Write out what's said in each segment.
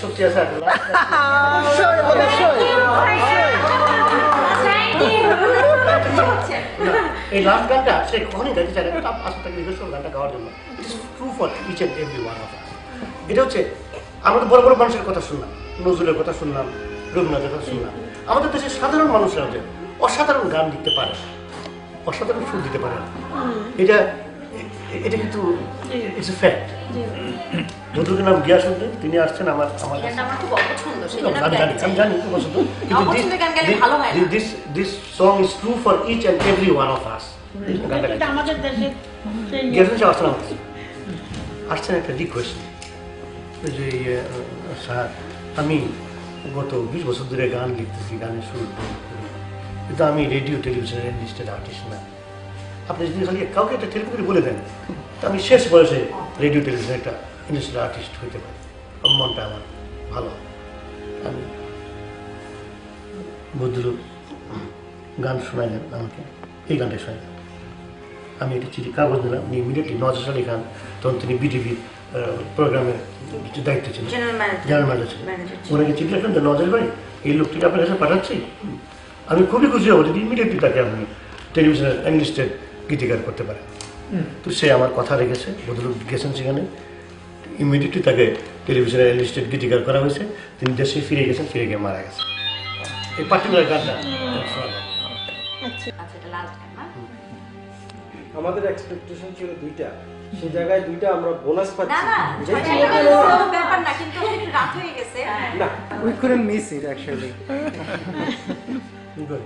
সত্যি আছে এই লাস্ট গানটা সে কখনই গাইতে চায় না, কিন্তু আসলে তাকে রিকোয়েস্ট করবো গানটা গাওয়ার জন্য। It is true for each and every one of us. এটা হচ্ছে আমরা তো বড় বড় মানুষের কথা শুনলাম, নজরুলের কথা শুনলাম, রবীন্দ্রনাথের কথা শুনলাম। আমাদের দেশের সাধারণ মানুষরা যে অসাধারণ গান লিখতে পারে, অসাধারণ সুর দিতে পারে, এটা এটা কিন্তু ইটস এ ফ্যাক্ট। ভদ্রলোকের নাম গিয়াসউদ্দিন, তিনি আসছেন আমার আমি জানি খুব পছন্দ, কিন্তু this song is true for each and every one of us. Giasuddin সাহেব আসছেন, আসছেন একটা রিকোয়েস্ট যে স্যার আমি গত 20 বছর ধরে গান লিখতেছি, গানের সুর করি, কিন্তু আমি রেডিও টেলিভিশনের লিস্টেড আর্টিস্ট না। আপনি যদি খালি কাউকে একটা টেলিফোন করে বলে দেন তো আমি শেষ বয়সে রেডিও টেলিভিশনের একটা ইন্ডাস্ট্রিয়াল আর্টিস্ট হইতে পারি, মনটা আমার ভালো। আমি ভদ্রলোক গান শোনাইলেন আমাকে, এই গানটা শোনাইলেন। আমি একটা চিঠি কাগজ দিলাম, উনি ইমিডিয়েটলি নওয়াজ আলী খান, তখন তিনি বিটিভি প্রোগ্রামের দায়িত্ব ছিলেন, জেনারেল ম্যানেজার ছিলেন। ওনাকে চিঠি লিখলেন যে নওয়াজ আলী ভাই এই লোকটিকে আপনার কাছে পাঠাচ্ছি, আমি খুবই খুশি হবো যদি ইমিডিয়েটলি তাকে আপনি টেলিভিশনের এনলিস্টেড গীতিকার করতে পারেন। তো সে আমার কথা রেখেছে, ভদ্রলোক গেছেন সেখানে, ইমিডিয়েটলি তাকে টেলিভিশনের এনলিস্টেড গীতিকার করা হয়েছে। তিনি দেশে ফিরে গেছেন, ফিরে গিয়ে মারা গেছেন। এই পার্টিকুলার গানটা আমাদের এক্সপেকটেশন ছিল 2টা, সেই জায়গায় 2টা আমরা বোনাস পাচ্ছি। ব্যাপার না, কিন্তু রাত হয়ে গেছে না, we couldn't miss it actually. Good.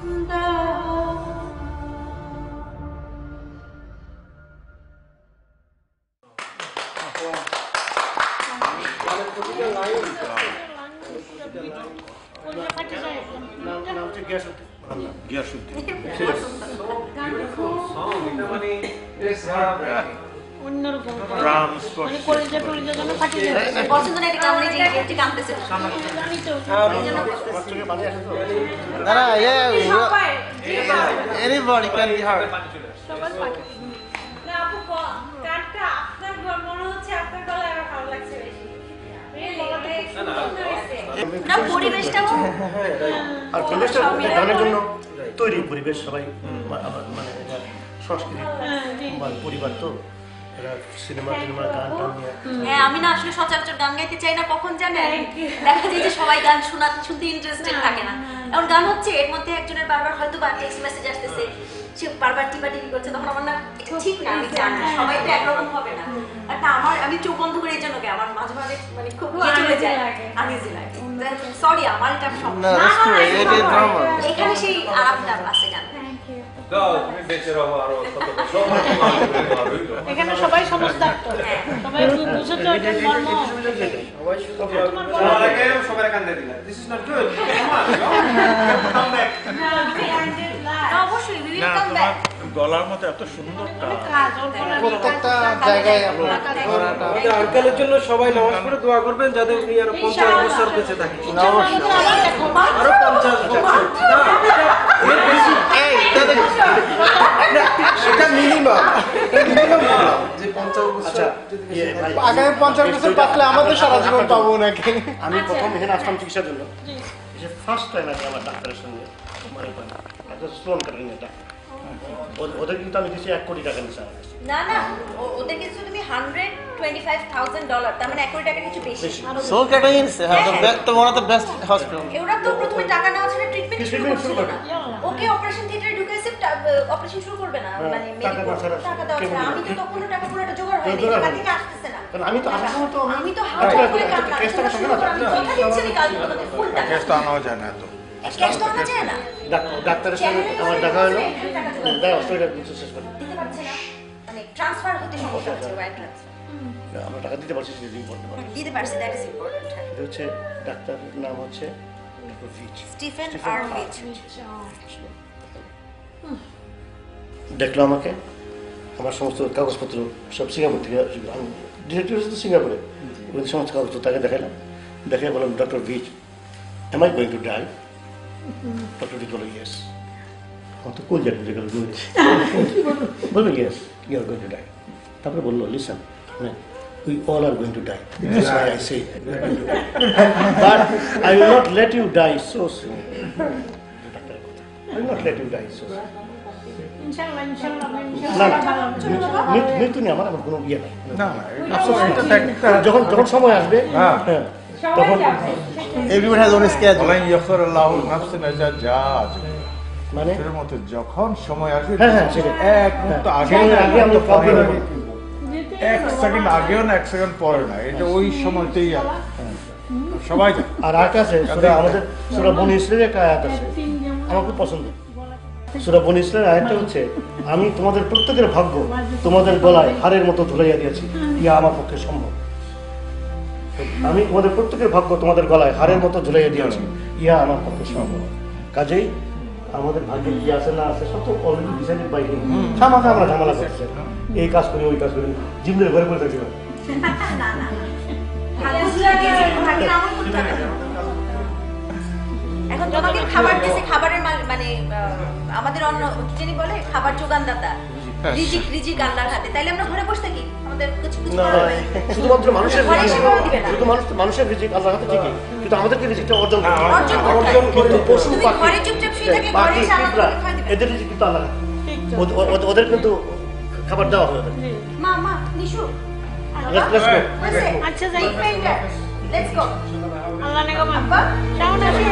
নাম হচ্ছে গিয়াসউদ্দিন। পছন্দ না, এটা কেমন এই যে একটু কাঁদতেছে। Anybody can be hurt. না আপু গানটা আপনার মনে হচ্ছে আপনার গলায় আমার ভালো লাগছে বেশি। না পরিবেশটাও আর পরিবেশটা গানের জন্য তৈরি পরিবেশ, সবাই মানে এটা সংস্কৃতি মানে পরিবার, তো এরা সিনেমা টিনেমা গান টান নিয়ে। হ্যাঁ, আমি না আসলে সচরাচর গান গাইতে চাই না, কখন জানেন দেখা যায় যে সবাই গান শুনতে ইন্টারেস্টেড থাকে না। এখন গান হচ্ছে এর মধ্যে একজনের বারবার হয়তো বা টেক্সট মেসেজ আসতেছে, সে বারবার টিপাটিপি করছে, তখন আমার না এটা ঠিক না, আমি জানি সবাই তো একরকম হবে না। আর তা আমি চোখ বন্ধ করে এই জন্য আমার মাঝে মাঝে মানে খুব চলে যায়, আনইজি লাগে। সরি, আমার এটা No, that's true. It is normal. এখানে সেই আরামটা আছে গান। এখানে সবাই সমস্ত সবাই বুঝে তো এটা মর্ম। অবশ্যই we will come back. গলার মতো এত সুন্দর প্রত্যেকটা জায়গায় আপনার করাটা আমাদের আঙ্কেলের জন্য সবাই নামাজ পড়ে দোয়া করবেন যাতে উনি আরো 50 বছর বেঁচে থাকেন। আরো 50 বছর। এটা মিনিমাম যে 50 বছর আগামী 50 বছর বাঁচলে আমাদের সারা জীবন পাবো নাকি? আমি প্রথম এখানে আসলাম চিকিৎসার জন্য, ফার্স্ট টাইম আগে আমার ডাক্তারের সঙ্গে মানে একটা স্টোন কাটিং এটা ওদের কিন্তু আমি দিচ্ছি 1 কোটি টাকা নিচ্ছে আমার কাছে। না না, ওদের কিছু তুমি $125,000, তার মানে 1 কোটি টাকা কিছু বেশি। Soul cutting is one of the best hospital. ওরা তো প্রথমে টাকা নেওয়া ছাড়া ট্রিটমেন্ট শুরু Treatment শুরু করবে করবে। না। ওকে অপারেশন থিয়েটারে ঢুকাইছে, অপারেশন শুরু করবে না, হ্যাঁ, মানে টাকা দেওয়া ছাড়া টাকা দেওয়া ছাড়া। আমি তো তখনও টাকা পুরোটা জোগাড় হয়নি, জোগাড় টাকা হয়নি। থেকে আসতেছে না। কারণ আমি তো আসার সময় তো আমি তো টাকা হাজার করে টাকা টাকা ক্যাশ টাকা থাকে না তো। আমি কথা দিচ্ছি না, কাল তোমাকে ফুল টাকা ক্যাশ তো আনাও যায় না এত। ক্যাশ তো আনা যায় না, ডাক্তারের সঙ্গে আমার দেখা হলো, দেখ অস্ট্রেলিয়া কিছু শেষ করে দিতে পারছে না, মানে ট্রান্সফার হতে সমস্যা হচ্ছে, ওয়্যার ট্রান্সফার আমরা টাকা দিতে পারছি সেটা ইম্পর্টেন্ট। দিতে পারছে, দ্যাট ইজ ইম্পর্টেন্ট। এটা হচ্ছে ডাক্তারের নাম হচ্ছে ভিচ। Stephen R which. দেখলো আমাকে, আমার সমস্ত কাগজপত্র সব সিঙ্গাপুর থেকে, আমি ডিরেক্টর হচ্ছে সিঙ্গাপুরে, ওই সমস্ত কাগজপত্র তাকে দেখালাম, দেখে বললাম doctor Vich, am I going to die? Doctor Vich বলো ইয়েস। আমার তো কোন জায়গায় গেল বললো yes, you are going to die. তারপরে বললো listen, we all are going to die. That's why I say we are going to die. But I will not let you die so soon. I will not let you die so soon. ইনশাআল্লাহ ইনশাআল্লাহ না মৃত্যু নেই, আমার কোনো ইয়ে নাই। না এটা টেকনিকটা যখন যখন সময় আসবে, হ্যাঁ, হ্যাঁ, তখন Everyone has own schedule. আল্লাহ ইয়াগফিরুল্লাহু নাফসান ইযা জাআত। মানে এর মতো যখন সময় আসবে, হ্যাঁ হ্যাঁ সেটা এক মুহূর্ত আগে আগে আমরা পরে প্রবলেম না। 1 সেকেন্ড আগেও না 1 সেকেন্ড পরে না, এটা ওই সময়তেই আছে। সবাই জানে। আর আরেকটা আছে সূরা, আমাদের সূরা বনী ইসরাঈলের একটা আয়াত আছে, আমার খুব পছন্দ। সূরা বনী ইসরাঈলের আয়াতটা হচ্ছে, আমি তোমাদের প্রত্যেকের ভাগ্য তোমাদের গলায় হাড়ের মতো ঝুলাইয়া দিয়েছি, ইয়া আমার পক্ষে সম্ভব। আমি তোমাদের প্রত্যেকের ভাগ্য তোমাদের গলায় হাড়ের মতো ঝুলাইয়া দিয়েছি, ইয়া আমার পক্ষে সম্ভব। কাজেই আমাদের ভাগ্যে কি আছে না আছে সব তো অলরেডি ডিসাইডেড বাই হিম। সামাকে আমরা ঝামেলা করছি, এই কাজ করি ওই কাজ করি, জিমদের ঘরে পড়ে থাকি না। না না, ভাগ্যের আমল করতে হবে। এখন তোমাকে খাবার দিয়েছে, খাবারের মানে আমাদের অন্য কি জানি বলে, খাবার যোগানদাতা, রিজিক আল্লাহর হাতে। তাইলে আমরা ঘরে বসে থাকি, আমাদের কিছু কিছু না, করার নাই। শুধুমাত্র মানুষের ঘরে এসে করে দিবে না। শুধু মানুষের রিজিক আল্লাহর হাতে ঠিকই, কিন্তু আমাদেরকে রিজিকটা অর্জন করতে হবে। অর্জন করতে হবে। কিন্তু পশু তুমি পাখি, ঘরে চুপচাপ শুয়ে থাকে, ঘরে পাখি এসে আল্লাহ পিঁপড়া, তোমাকে খাওয়াই দিবে। এদের রিজিক কিন্তু আল্লাহ, ওদের কিন্তু খাবার দেওয়া হবে ওদের। মা নিশু Let's go. আচ্ছা যাই লেটস গো। আল্লাহ নেগো মা আব্বা কেমন আছিস?